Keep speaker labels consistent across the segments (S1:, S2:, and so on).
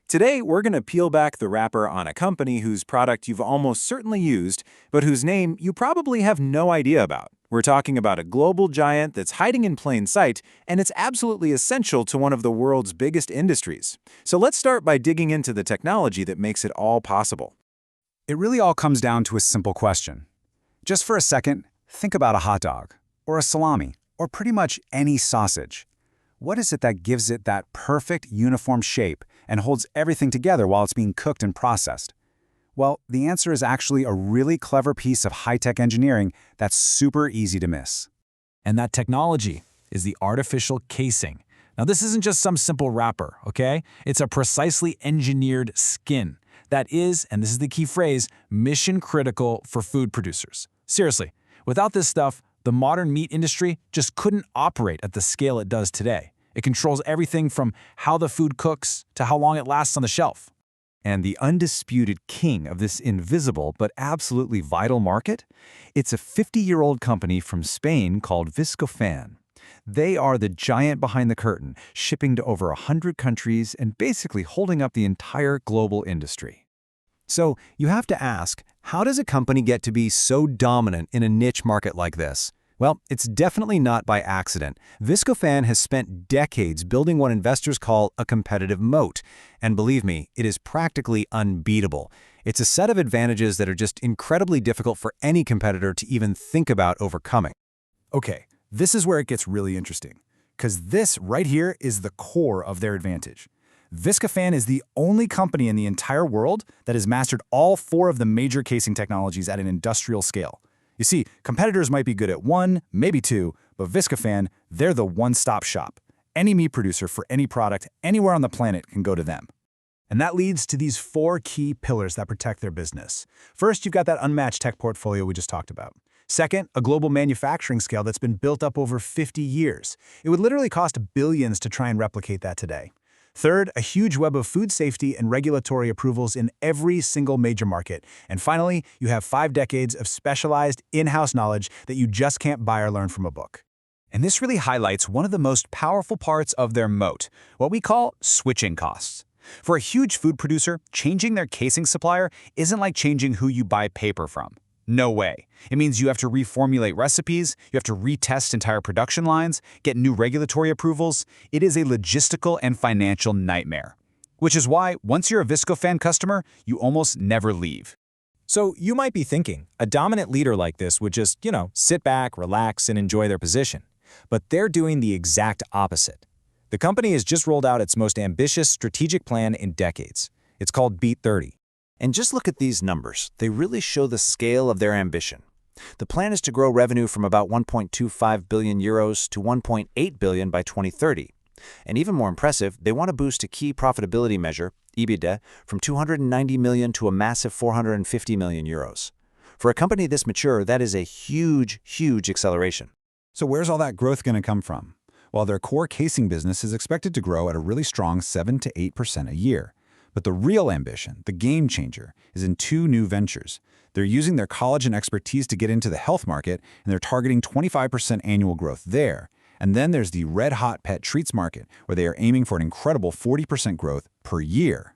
S1: Today, we're going to peel back the wrapper on a company whose product you've almost certainly used, but whose name you probably have no idea about. We're talking about a global giant that's hiding in plain sight, and it's absolutely essential to one of the world's biggest industries. So let's start by digging into the technology that makes it all possible.
S2: It really all comes down to a simple question. Just for a second, think about a hot dog, or a salami, or pretty much any sausage. What is it that gives it that perfect, uniform shape and holds everything together while it's being cooked and processed? Well, the answer is actually a really clever piece of high-tech engineering that's super easy to miss.
S3: And that technology is the artificial casing. Now, this isn't just some simple wrapper, okay? It's a precisely engineered skin that is, and this is the key phrase, mission critical for food producers. Seriously, without this stuff, the modern meat industry just couldn't operate at the scale it does today. It controls everything from how the food cooks to how long it lasts on the shelf.
S4: And the undisputed king of this invisible but absolutely vital market? It's a 50-year-old company from Spain called Viscofan. They are the giant behind the curtain, shipping to over 100 countries and basically holding up the entire global industry. So you have to ask, how does a company get to be so dominant in a niche market like this? Well, it's definitely not by accident. Viscofan has spent decades building what investors call a competitive moat. And believe me, it is practically unbeatable. It's a set of advantages that are just incredibly difficult for any competitor to even think about overcoming.
S2: Okay, this is where it gets really interesting, because this right here is the core of their advantage. Viscofan is the only company in the entire world that has mastered all four of the major casing technologies at an industrial scale. You see, competitors might be good at one, maybe two, but Viscofan, they're the one-stop shop. Any meat producer for any product anywhere on the planet can go to them. And that leads to these four key pillars that protect their business. First, you've got that unmatched tech portfolio we just talked about. Second, a global manufacturing scale that's been built up over 50 years. It would literally cost billions to try and replicate that today. Third, a huge web of food safety and regulatory approvals in every single major market. And finally, you have 5 decades of specialized in-house knowledge that you just can't buy or learn from a book.
S3: And this really highlights one of the most powerful parts of their moat, what we call switching costs. For a huge food producer, changing their casing supplier isn't like changing who you buy paper from. No way. It means you have to reformulate recipes, you have to retest entire production lines, get new regulatory approvals. It is a logistical and financial nightmare. Which is why, once you're a Viscofan customer, you almost never leave.
S1: So you might be thinking, a dominant leader like this would just, sit back, relax, and enjoy their position. But they're doing the exact opposite. The company has just rolled out its most ambitious strategic plan in decades. It's called Beat 30. And just look at these numbers. They really show the scale of their ambition. The plan is to grow revenue from about 1.25 billion euros to 1.8 billion by 2030. And even more impressive, they want to boost a key profitability measure, EBITDA, from 290 million to a massive 450 million euros. For a company this mature, that is a huge, huge acceleration.
S2: So where's all that growth going to come from? Well, their core casing business is expected to grow at a really strong 7 to 8% a year. But the real ambition, the game changer, is in 2 new ventures. They're using their collagen expertise to get into the health market, and they're targeting 25% annual growth there. And then there's the red-hot pet treats market, where they are aiming for an incredible 40% growth per year.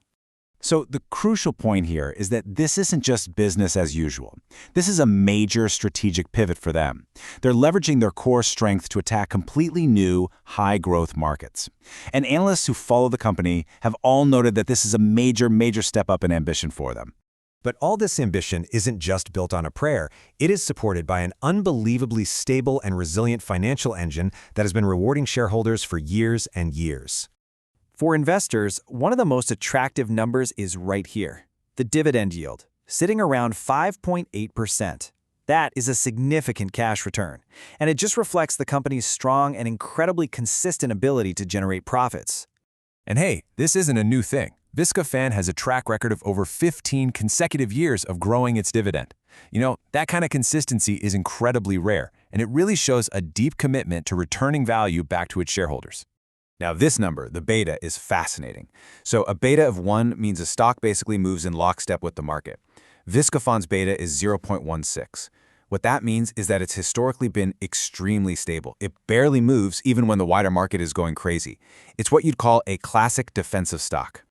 S1: So the crucial point here is that this isn't just business as usual. This is a major strategic pivot for them. They're leveraging their core strength to attack completely new, high-growth markets. And analysts who follow the company have all noted that this is a major, major step up in ambition for them.
S4: But all this ambition isn't just built on a prayer. It is supported by an unbelievably stable and resilient financial engine that has been rewarding shareholders for years and years.
S1: For investors, one of the most attractive numbers is right here, the dividend yield, sitting around 5.8%. That is a significant cash return, and it just reflects the company's strong and incredibly consistent ability to generate profits.
S3: And hey, this isn't a new thing. Viscofan has a track record of over 15 consecutive years of growing its dividend. That kind of consistency is incredibly rare, and it really shows a deep commitment to returning value back to its shareholders.
S1: Now this number, the beta, is fascinating. So a beta of 1 means a stock basically moves in lockstep with the market. Viscofan's beta is 0.16. What that means is that it's historically been extremely stable. It barely moves even when the wider market is going crazy. It's what you'd call a classic defensive stock.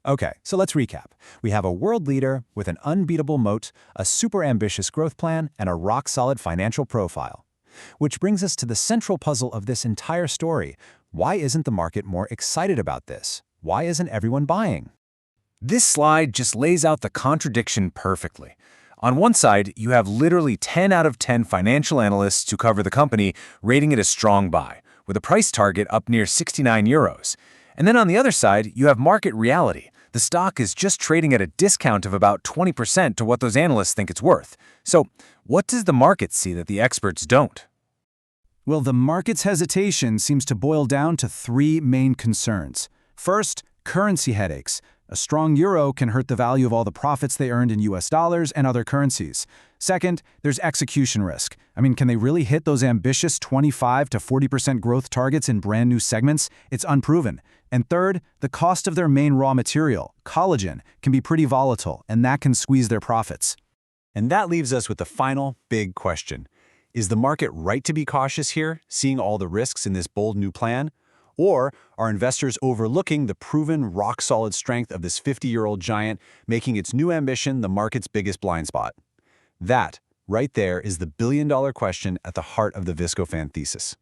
S2: Okay, so let's recap. We have a world leader with an unbeatable moat, a super ambitious growth plan, and a rock-solid financial profile. Which brings us to the central puzzle of this entire story. Why isn't the market more excited about this? Why isn't everyone buying?
S1: This slide just lays out the contradiction perfectly. On one side, you have literally 10 out of 10 financial analysts who cover the company rating it a strong buy, with a price target up near 69 euros. And then on the other side, you have market reality. The stock is just trading at a discount of about 20% to what those analysts think it's worth. So, what does the market see that the experts don't?
S2: Well, the market's hesitation seems to boil down to three main concerns. First, currency headaches. A strong euro can hurt the value of all the profits they earned in US dollars and other currencies. Second, there's execution risk. Can they really hit those ambitious 25 to 40% growth targets in brand new segments? It's unproven. And third, the cost of their main raw material, collagen, can be pretty volatile, and that can squeeze their profits.
S3: And that leaves us with the final big question. Is the market right to be cautious here, seeing all the risks in this bold new plan? Or are investors overlooking the proven rock-solid strength of this 50-year-old giant, making its new ambition the market's biggest blind spot? That, right there, is the billion-dollar question at the heart of the Viscofan thesis.